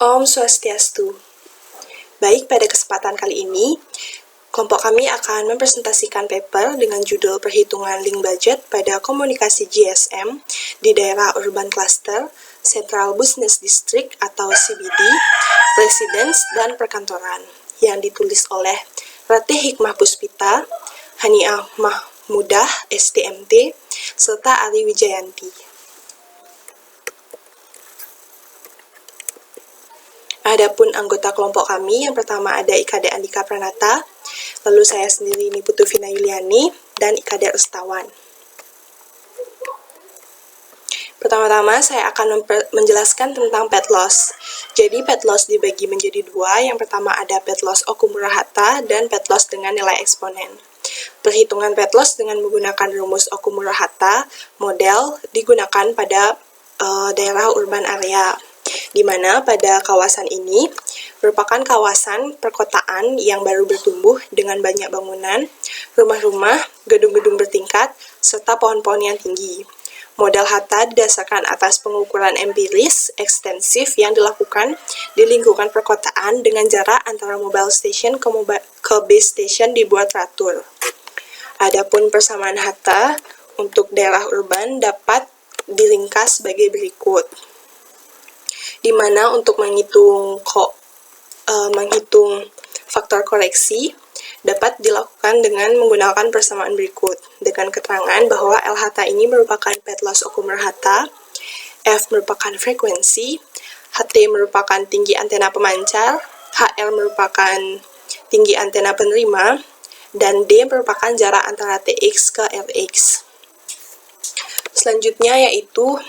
Om Swastiastu. Baik, pada kesempatan kali ini, kelompok kami akan mempresentasikan paper dengan judul Perhitungan Link Budget pada Komunikasi GSM di Daerah Urban Cluster, Central Business District atau CBD, Residence, dan Perkantoran, yang ditulis oleh Ratih Hikmah Puspita, Haniah Mahmudah, STMT, serta Ari Wijayanti. Adapun anggota kelompok kami, yang pertama ada IKD Andika Pranata, lalu saya sendiri Niputu Vina Yuliani, dan IKD Restawan. Pertama-tama saya akan menjelaskan tentang pet loss. Jadi pet loss dibagi menjadi dua, yang pertama ada pet loss Okumura-Hata dan pet loss dengan nilai eksponen. Perhitungan pet loss dengan menggunakan rumus Okumura-Hata model digunakan pada daerah urban area, di mana pada kawasan ini merupakan kawasan perkotaan yang baru bertumbuh dengan banyak bangunan, rumah-rumah, gedung-gedung bertingkat, serta pohon-pohon yang tinggi. Model Hata didasarkan atas pengukuran empiris ekstensif yang dilakukan di lingkungan perkotaan dengan jarak antara mobile station ke base station dibuat teratur. Adapun persamaan Hata untuk daerah urban dapat diringkas sebagai berikut, di mana untuk menghitung faktor koreksi dapat dilakukan dengan menggunakan persamaan berikut, dengan keterangan bahwa LHT ini merupakan pet loss Okumura-Hata, F merupakan frekuensi, HT merupakan tinggi antena pemancar, HL merupakan tinggi antena penerima, dan D merupakan jarak antara TX ke LX. Selanjutnya yaitu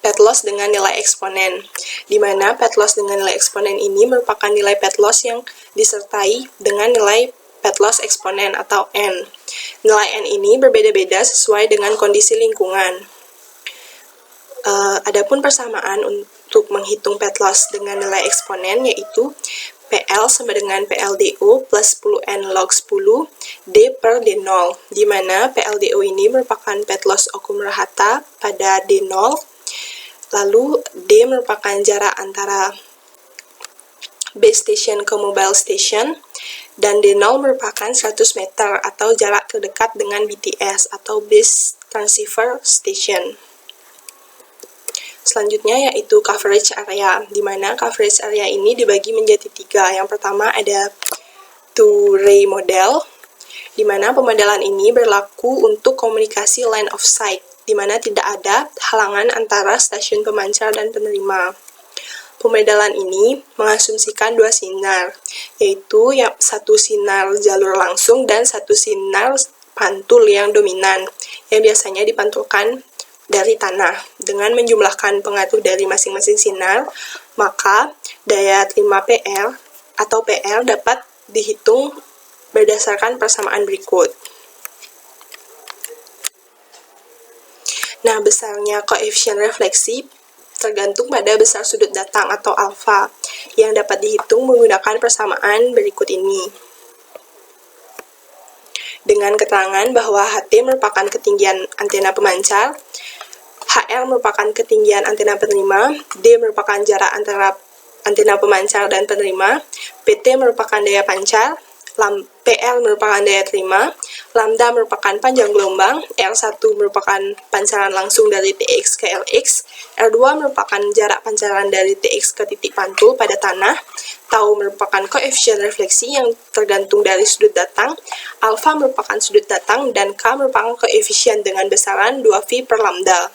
pet loss dengan nilai eksponen, di mana pet loss dengan nilai eksponen ini merupakan nilai pet loss yang disertai dengan nilai pet loss eksponen atau N. Nilai N ini berbeda-beda sesuai dengan kondisi lingkungan. Adapun persamaan untuk menghitung pet loss dengan nilai eksponen yaitu PL sama dengan PLDO plus 10N log 10 D per D0, di mana PLDO ini merupakan pet loss Okumura-Hata pada D0, lalu D merupakan jarak antara base station ke mobile station, dan D0 merupakan 100 meter atau jarak terdekat dengan BTS atau base transceiver station. Selanjutnya yaitu coverage area, di mana coverage area ini dibagi menjadi tiga. Yang pertama ada two-ray model, di mana pemodelan ini berlaku untuk komunikasi line of sight, di mana tidak ada halangan antara stasiun pemancar dan penerima. Pemodelan ini mengasumsikan dua sinar, yaitu satu sinar jalur langsung dan satu sinar pantul yang dominan, yang biasanya dipantulkan dari tanah. Dengan menjumlahkan pengaruh dari masing-masing sinar, maka daya terima PR atau PR dapat dihitung berdasarkan persamaan berikut. Nah, besarnya koefisien refleksi tergantung pada besar sudut datang atau alfa, yang dapat dihitung menggunakan persamaan berikut ini. Dengan keterangan bahwa HT merupakan ketinggian antena pemancar, HL merupakan ketinggian antena penerima, D merupakan jarak antara antena pemancar dan penerima, PT merupakan daya pancar, PL merupakan daya terima, lambda merupakan panjang gelombang, R1 merupakan pancaran langsung dari TX ke LX, R2 merupakan jarak pancaran dari TX ke titik pantul pada tanah, tau merupakan koefisien refleksi yang tergantung dari sudut datang, alfa merupakan sudut datang, dan K merupakan koefisien dengan besaran 2V per lambda.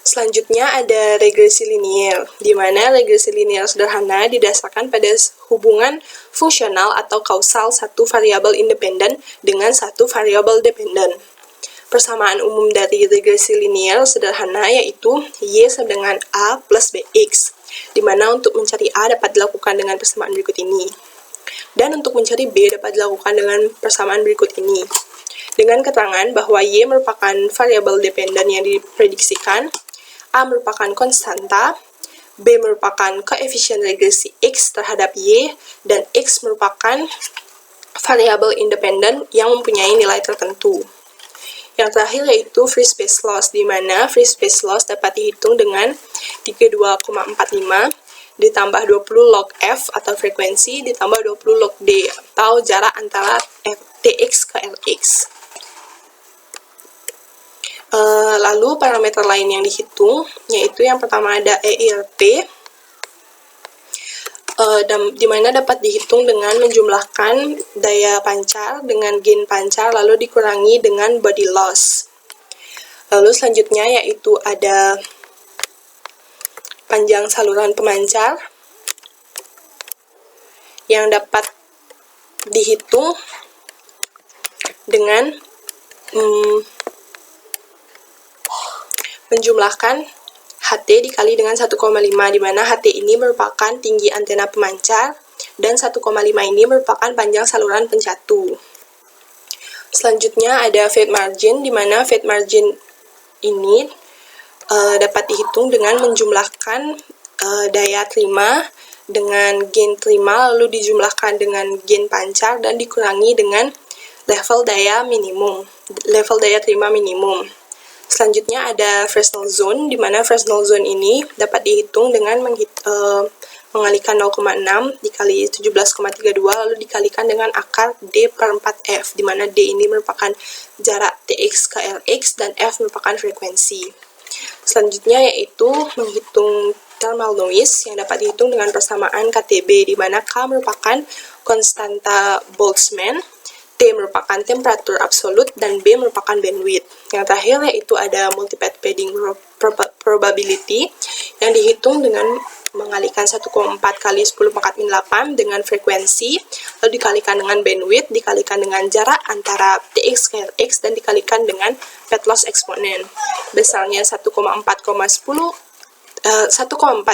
Selanjutnya ada regresi linier, di mana regresi linier sederhana didasarkan pada hubungan fungsional atau kausal satu variabel independen dengan satu variabel dependen. Persamaan umum dari regresi linier sederhana yaitu Y sama dengan A plus BX, di mana untuk mencari A dapat dilakukan dengan persamaan berikut ini, dan untuk mencari B dapat dilakukan dengan persamaan berikut ini, dengan keterangan bahwa Y merupakan variabel dependen yang diprediksikan, A merupakan konstanta, B merupakan koefisien regresi X terhadap Y, dan X merupakan variabel independen yang mempunyai nilai tertentu. Yang terakhir yaitu free space loss, di mana free space loss dapat dihitung dengan 32,45 ditambah 20 log F atau frekuensi ditambah 20 log D atau jarak antara TX ke LX. Lalu parameter lain yang dihitung yaitu yang pertama ada EIRP, di mana dapat dihitung dengan menjumlahkan daya pancar dengan gain pancar lalu dikurangi dengan body loss. Lalu selanjutnya yaitu ada panjang saluran pemancar yang dapat dihitung dengan menjumlahkan HT dikali dengan 1,5, di mana HT ini merupakan tinggi antena pemancar dan 1,5 ini merupakan panjang saluran pencatu. Selanjutnya ada fade margin, di mana fade margin ini dapat dihitung dengan menjumlahkan daya terima dengan gain terima lalu dijumlahkan dengan gain pancar dan dikurangi dengan level daya terima minimum. Selanjutnya ada Fresnel zone, di mana Fresnel zone ini dapat dihitung dengan mengalihkan 0,6 dikali 17,32 lalu dikalikan dengan akar D per 4F, di mana D ini merupakan jarak TX ke LX dan F merupakan frekuensi. Selanjutnya yaitu menghitung thermal noise yang dapat dihitung dengan persamaan KTB, di mana K merupakan konstanta Boltzmann, T merupakan temperatur absolut, dan B merupakan bandwidth. Yang terakhir yaitu ada multipath padding probability yang dihitung dengan mengalihkan 1,4 kali 10 pangkat min 8 dengan frekuensi, lalu dikalikan dengan bandwidth, dikalikan dengan jarak antara TX ke LX, dan dikalikan dengan path loss eksponen. Besarnya 1,4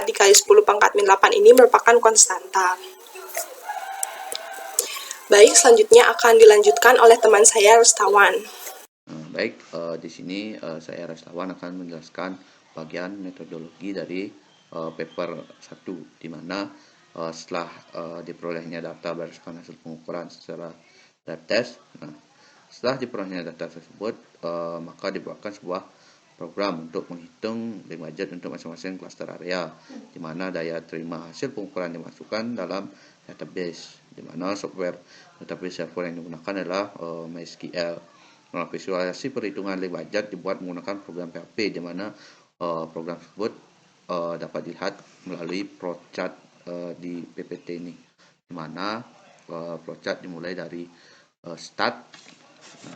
dikali 10 pangkat min 8 ini merupakan konstanta. Baik, selanjutnya akan dilanjutkan oleh teman saya, Rustawan. Baik, di sini saya Rustawan akan menjelaskan bagian metodologi dari paper 1, di mana setelah diperolehnya data berdasarkan hasil pengukuran secara lab test. Setelah diperolehnya data tersebut, maka dibuatkan sebuah program untuk menghitung link budget untuk masing-masing cluster area, di mana daya terima hasil pengukuran dimasukkan dalam database, di mana software database server yang digunakan adalah MySQL. Visualisasi perhitungan link budget dibuat menggunakan program PHP, di mana program tersebut dapat dilihat melalui flowchart di PPT ini, di mana flowchart dimulai dari start.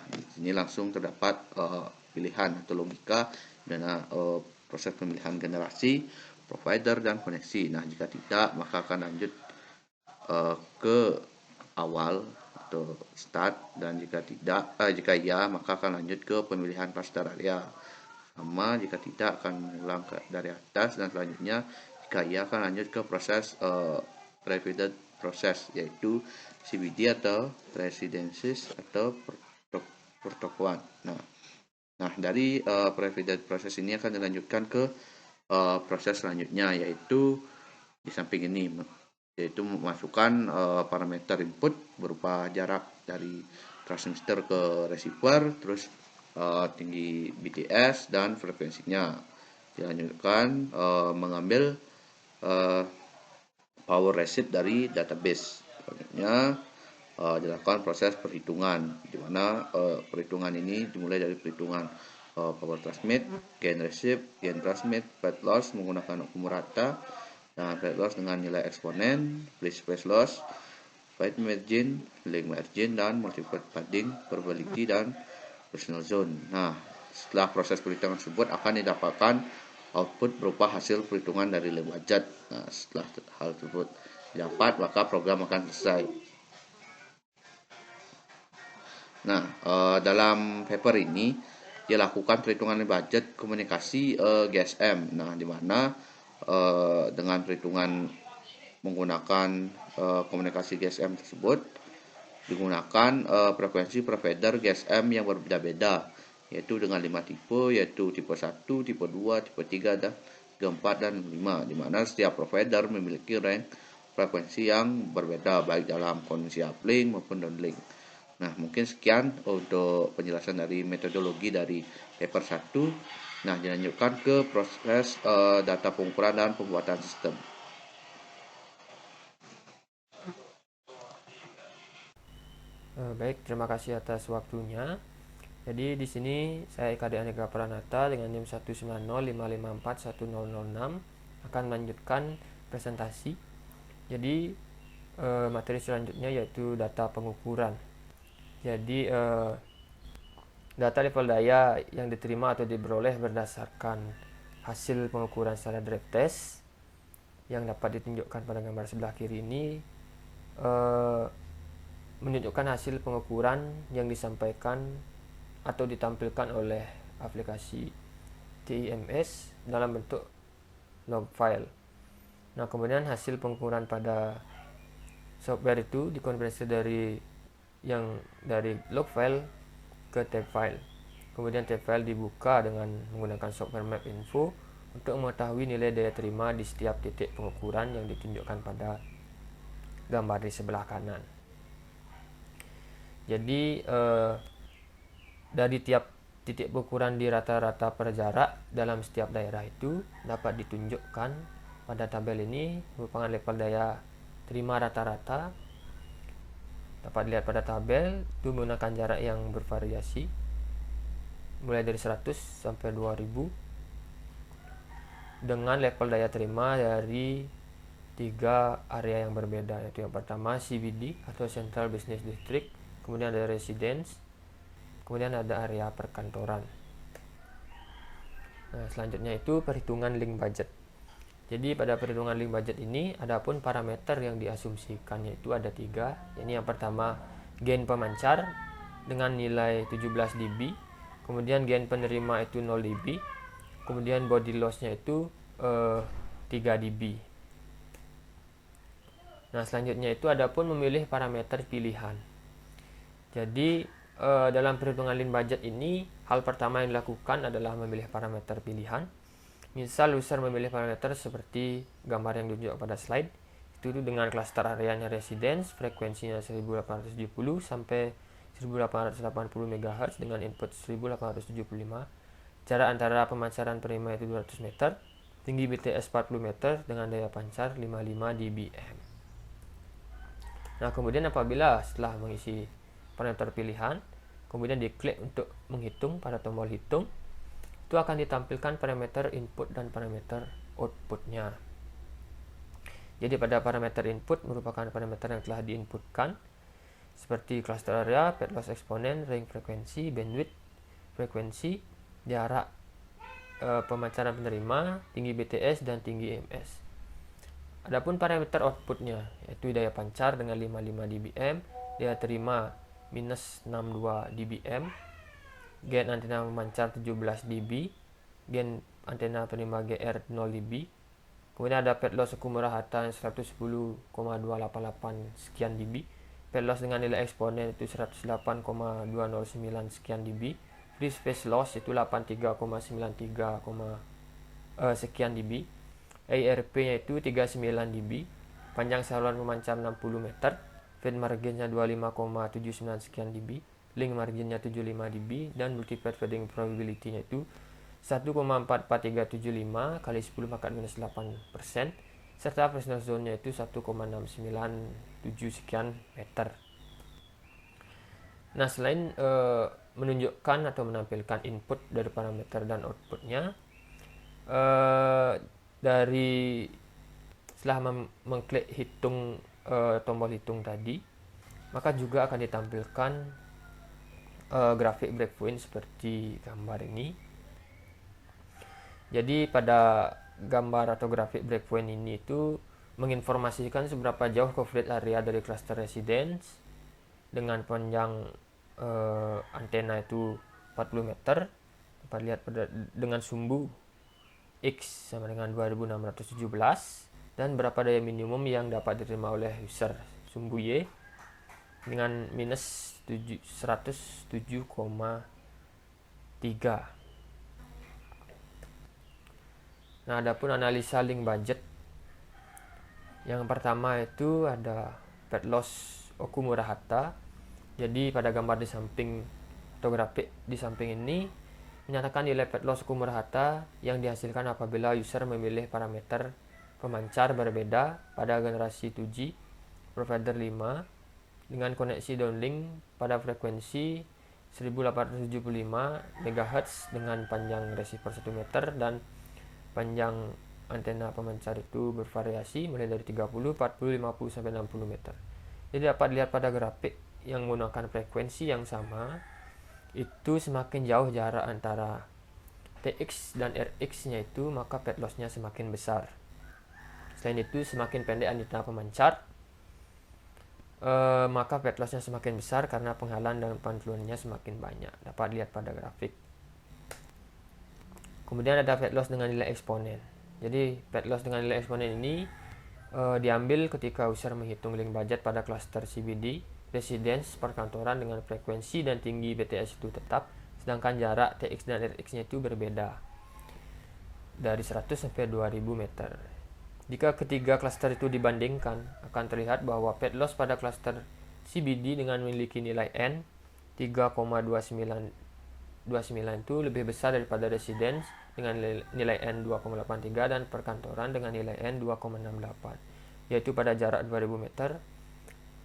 Di sini langsung terdapat pilihan atau logika dan proses pemilihan generasi, provider, dan koneksi. Jika tidak, maka akan lanjut ke awal atau start, dan jika iya, maka akan lanjut ke pemilihan cluster area. Sama jika tidak akan mengulang dari atas, dan selanjutnya jika iya akan lanjut ke proses repeated process, yaitu CBD atau residences atau pertokoan. Nah, dari repeated process ini akan dilanjutkan ke proses selanjutnya, yaitu di samping ini, yaitu memasukkan parameter input berupa jarak dari transmitter ke receiver, terus tinggi BTS dan frekuensinya. Dilanjutkan mengambil power receipt dari database. Selanjutnya dilakukan proses perhitungan, di mana perhitungan ini dimulai dari perhitungan power transmit, gain receive, gain transmit, path loss menggunakan umur rata, dan path loss dengan nilai eksponen, free space loss, fade margin, link margin, dan multiple padding probability dan Fresnel zone. Setelah proses perhitungan tersebut akan didapatkan output berupa hasil perhitungan dari link budget. Setelah hal tersebut didapat, maka program akan selesai. Dalam paper ini dilakukan perhitungan budget komunikasi GSM, di mana dengan perhitungan menggunakan komunikasi GSM tersebut digunakan frekuensi provider GSM yang berbeda-beda, yaitu dengan 5 tipe, yaitu tipe 1, tipe 2, tipe 3, dan 4, dan 5, di mana setiap provider memiliki range frekuensi yang berbeda baik dalam kondisi uplink maupun downlink. Nah, mungkin sekian untuk penjelasan dari metodologi dari paper 1. Nah, dilanjutkan ke proses data pengukuran dan pembuatan sistem. Baik, terima kasih atas waktunya. Jadi di sini saya Eka Aneka Pranata dengan NIM 19055410006 akan melanjutkan presentasi. Jadi materi selanjutnya yaitu data pengukuran. Jadi data level daya yang diterima atau diperoleh berdasarkan hasil pengukuran secara drive test yang dapat ditunjukkan pada gambar sebelah kiri ini menunjukkan hasil pengukuran yang disampaikan atau ditampilkan oleh aplikasi TIMS dalam bentuk log file. Nah, kemudian hasil pengukuran pada software itu dikonversi dari log file ke tab file. Kemudian tab file dibuka dengan menggunakan software map info untuk mengetahui nilai daya terima di setiap titik pengukuran yang ditunjukkan pada gambar di sebelah kanan. Jadi dari tiap titik pengukuran di rata-rata per jarak dalam setiap daerah itu dapat ditunjukkan pada tabel ini merupakan level daya terima rata-rata. Dapat dilihat pada tabel itu menggunakan jarak yang bervariasi mulai dari 100 sampai 2000 dengan level daya terima dari 3 area yang berbeda, yaitu yang pertama CBD atau Central Business District, kemudian ada Residence, kemudian ada area perkantoran. Nah, selanjutnya itu perhitungan link budget. Jadi pada perhitungan link budget ini adapun parameter yang diasumsikan yaitu ada 3. Ini yang pertama gain pemancar dengan nilai 17 dB, kemudian gain penerima itu 0 dB, kemudian body loss-nya itu 3 dB. Nah, selanjutnya itu adapun memilih parameter pilihan. Jadi dalam perhitungan link budget ini hal pertama yang dilakukan adalah memilih parameter pilihan. Misal user memilih parameter seperti gambar yang ditunjukkan pada slide, itu dengan cluster areanya residence, frekuensinya 1870 sampai 1880 MHz dengan input 1875, jarak antara pemancaran penerima itu 200 meter, tinggi BTS 40 meter dengan daya pancar 55 dBm. Nah, kemudian apabila setelah mengisi parameter pilihan, kemudian diklik untuk menghitung pada tombol hitung, itu akan ditampilkan parameter input dan parameter outputnya. Jadi pada parameter input merupakan parameter yang telah diinputkan seperti cluster area, pet loss exponent, range frekuensi, bandwidth frekuensi, jarak pemancaran penerima, tinggi BTS dan tinggi EMS. Adapun parameter outputnya yaitu daya pancar dengan 55 dBm, daya terima minus 62 dBm, gain antena memancar 17 dB, gain antena penerima GR 0 dB, kemudian ada pet loss suku Murahata 110,288 sekian dB, pet loss dengan nilai eksponen itu 108,209 sekian dB, free space loss itu 83,93 sekian dB, ARP nya itu 39 dB, panjang saluran pemancar 60 meter, fade marginnya 25,79 sekian dB, link marginnya 75 dB, dan multiplied fading probability-nya itu 1,44375 kali 10 pangkat minus 8%, serta fresnel zone-nya itu 1,697 sekian meter. Nah, selain menunjukkan atau menampilkan input dari parameter dan outputnya, dari setelah mengklik hitung tombol hitung tadi, maka juga akan ditampilkan grafik breakpoint seperti gambar ini. Jadi pada gambar atau grafik breakpoint ini itu menginformasikan seberapa jauh coverage area dari cluster residence dengan panjang antena itu 40 meter. Dapat lihat dengan sumbu X sama dengan 2617 dan berapa daya minimum yang dapat diterima oleh user, sumbu Y dengan minus 107,3. Nah, adapun analisa link budget, yang pertama itu ada pet loss Okumurahata Jadi pada gambar di samping atau grafik di samping ini menyatakan nilai pet loss Okumura-Hata yang dihasilkan apabila user memilih parameter pemancar berbeda pada generasi 2G provider 5 dengan koneksi downlink pada frekuensi 1875 MHz dengan panjang receiver 1 meter dan panjang antena pemancar itu bervariasi mulai dari 30, 40, 50 sampai 60 meter. Jadi dapat dilihat pada grafik yang menggunakan frekuensi yang sama itu semakin jauh jarak antara TX dan RX-nya itu maka pet loss-nya semakin besar. Selain itu semakin pendek antena pemancar maka pet loss-nya semakin besar karena penghalang dan pantulannya semakin banyak. Dapat dilihat pada grafik. Kemudian ada pet loss dengan nilai eksponen. Jadi pet loss dengan nilai eksponen ini diambil ketika user menghitung link budget pada cluster CBD residence perkantoran dengan frekuensi dan tinggi BTS itu tetap, sedangkan jarak TX dan RX-nya itu berbeda dari 100 sampai 2000 meter. Jika ketiga cluster itu dibandingkan, akan terlihat bahwa pet loss pada cluster CBD dengan memiliki nilai N 3,29 itu lebih besar daripada residence dengan nilai N 2,83 dan perkantoran dengan nilai N 2,68, yaitu pada jarak 2000 meter.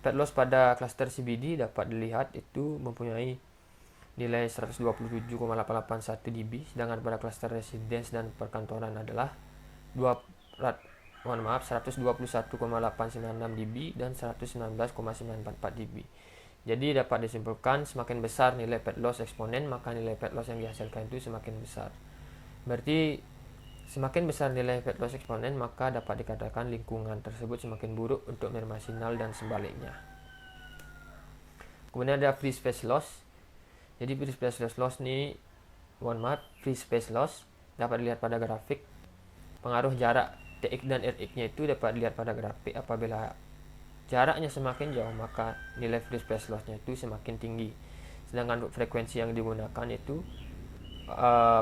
Pet loss pada cluster CBD dapat dilihat itu mempunyai nilai 127,881 dB, sedangkan pada cluster residence dan perkantoran adalah 121,896 dB dan 119,944 dB. Jadi dapat disimpulkan semakin besar nilai pet loss eksponen maka nilai pet loss yang dihasilkan itu semakin besar. Berarti semakin besar nilai pet loss eksponen maka dapat dikatakan lingkungan tersebut semakin buruk untuk marginal dan sebaliknya. Kemudian ada free space loss. Jadi free space loss ini free space loss dapat dilihat pada grafik. Pengaruh jarak TX dan RX-nya itu dapat dilihat pada grafik. Apabila jaraknya semakin jauh maka nilai free space loss-nya itu semakin tinggi. Sedangkan untuk frekuensi yang digunakan itu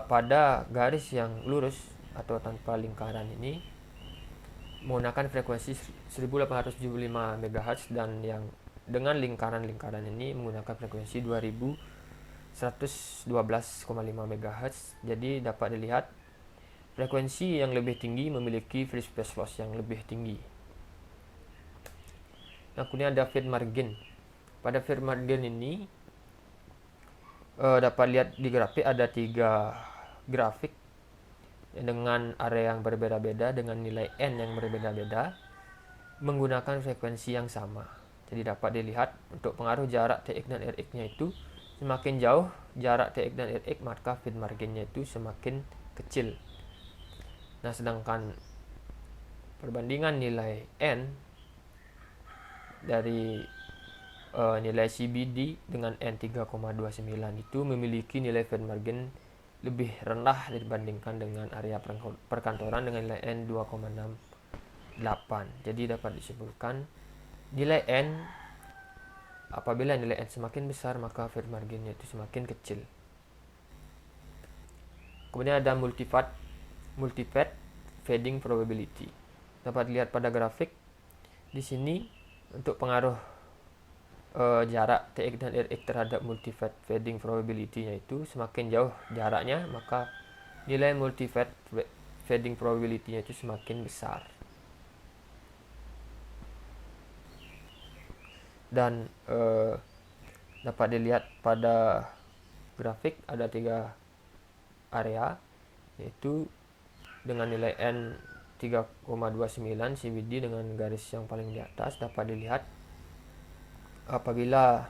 pada garis yang lurus atau tanpa lingkaran ini menggunakan frekuensi 1875 MHz dan yang dengan lingkaran-lingkaran ini menggunakan frekuensi 2112,5 MHz. Jadi dapat dilihat frekuensi yang lebih tinggi memiliki free space loss yang lebih tinggi. Nah, kemudian ada feed margin. Pada feed margin ini dapat lihat di grafik ada 3 grafik dengan area yang berbeda-beda dengan nilai N yang berbeda-beda menggunakan frekuensi yang sama. Jadi dapat dilihat untuk pengaruh jarak TX dan RX-nya itu semakin jauh jarak TX dan RX maka feed margin-nya itu semakin kecil. Nah, sedangkan perbandingan nilai N dari nilai CBD dengan N 3,29 itu memiliki nilai feed margin lebih rendah dibandingkan dengan area perkantoran dengan nilai N 2,68. Jadi dapat disimpulkan nilai N apabila nilai N semakin besar maka feed marginnya itu semakin kecil. Kemudian ada multi-path fading probability. Dapat dilihat pada grafik di sini untuk pengaruh jarak TX dan RX terhadap multi-path fading probability-nya itu semakin jauh jaraknya maka nilai multi-path fading probability-nya itu semakin besar. Dan dapat dilihat pada grafik ada 3 area, yaitu dengan nilai N 3,29 CBD dengan garis yang paling di atas. Dapat dilihat apabila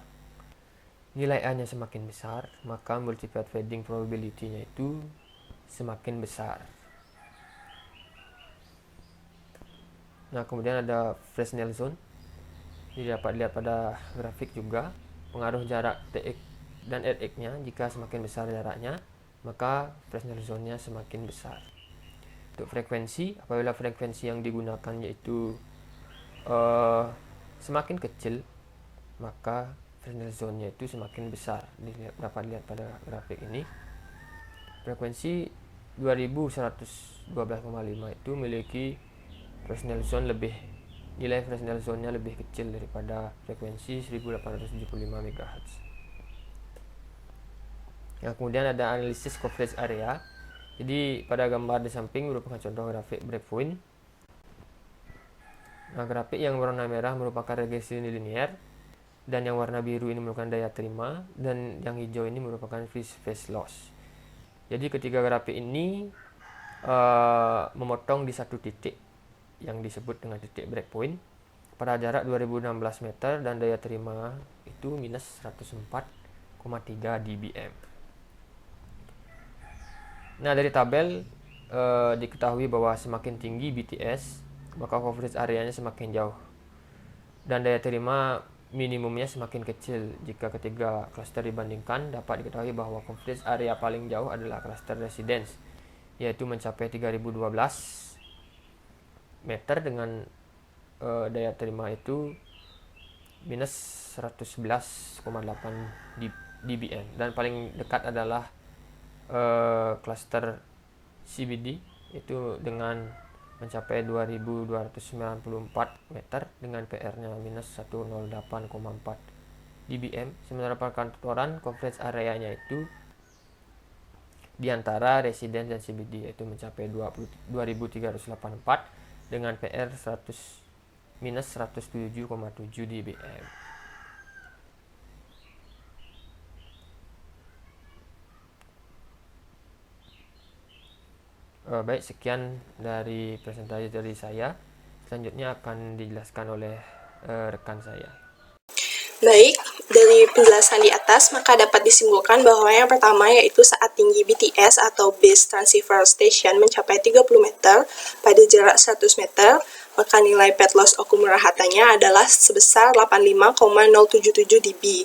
nilai A-nya semakin besar maka multi-path fading probability-nya itu semakin besar. Nah, kemudian ada Fresnel zone. Jadi dapat dilihat pada grafik juga pengaruh jarak TX dan RX-nya. Jika semakin besar jaraknya maka Fresnel zone-nya semakin besar. Untuk frekuensi, apabila frekuensi yang digunakan yaitu semakin kecil maka Fresnel zone-nya itu semakin besar. Dapat dilihat pada grafik ini. Frekuensi 2112,5 itu memiliki Fresnel zone lebih nilai Fresnel zone-nya lebih kecil daripada frekuensi 1875 MHz. Nah, kemudian ada analisis coverage area. Jadi pada gambar di samping merupakan contoh grafik breakpoint. Nah, grafik yang warna merah merupakan regresi linier, dan yang warna biru ini merupakan daya terima, dan yang hijau ini merupakan free space loss. Jadi ketiga grafik ini memotong di satu titik yang disebut dengan titik breakpoint pada jarak 2016 meter dan daya terima itu minus 104,3 dBm. Nah, dari tabel diketahui bahwa semakin tinggi BTS maka coverage areanya semakin jauh dan daya terima minimumnya semakin kecil. Jika ketiga cluster dibandingkan, dapat diketahui bahwa coverage area paling jauh adalah cluster residence, yaitu mencapai 3012 meter dengan daya terima itu minus 111,8 dBm, dan paling dekat adalah cluster CBD itu dengan mencapai 2294 meter dengan PR-nya minus 108,4 dBm. Sementara perkantoran coverage areanya itu di antara resident dan CBD yaitu mencapai 2384 dengan PR minus 107,7 dBm. Baik, sekian dari presentasi dari saya. Selanjutnya akan dijelaskan oleh rekan saya. Baik, dari penjelasan di atas maka dapat disimpulkan bahwa yang pertama yaitu saat tinggi BTS atau Base Transceiver Station mencapai 30 meter pada jarak 100 meter, maka nilai pet loss Okumura-Hatanya adalah sebesar 85,077 dB.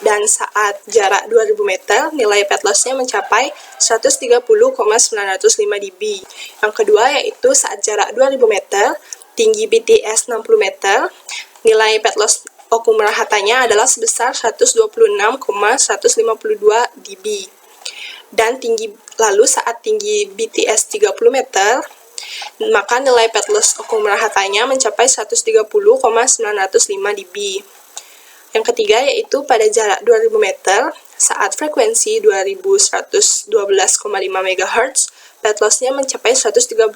Dan saat jarak 2000 meter, nilai pet loss-nya mencapai 130,905 dB. Yang kedua yaitu saat jarak 2000 meter, tinggi BTS 60 meter, nilai pet loss Okumura-Hatanya adalah sebesar 126,152 dB. Dan lalu saat tinggi BTS 30 meter, maka nilai pet loss Okumura-Hatanya mencapai 130,905 dB. Yang ketiga yaitu pada jarak 2000 meter, saat frekuensi 2112,5 MHz, pet loss-nya mencapai 132,26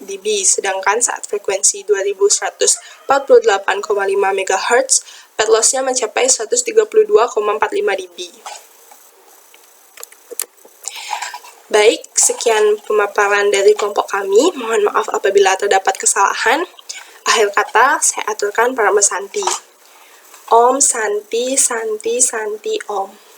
dB, sedangkan saat frekuensi 2148,5 MHz, pet loss-nya mencapai 132,45 dB. Baik, sekian pemaparan dari kelompok kami. Mohon maaf apabila terdapat kesalahan. Akhir kata, saya aturkan Parama Santi. Om Santi Santi Santi Om.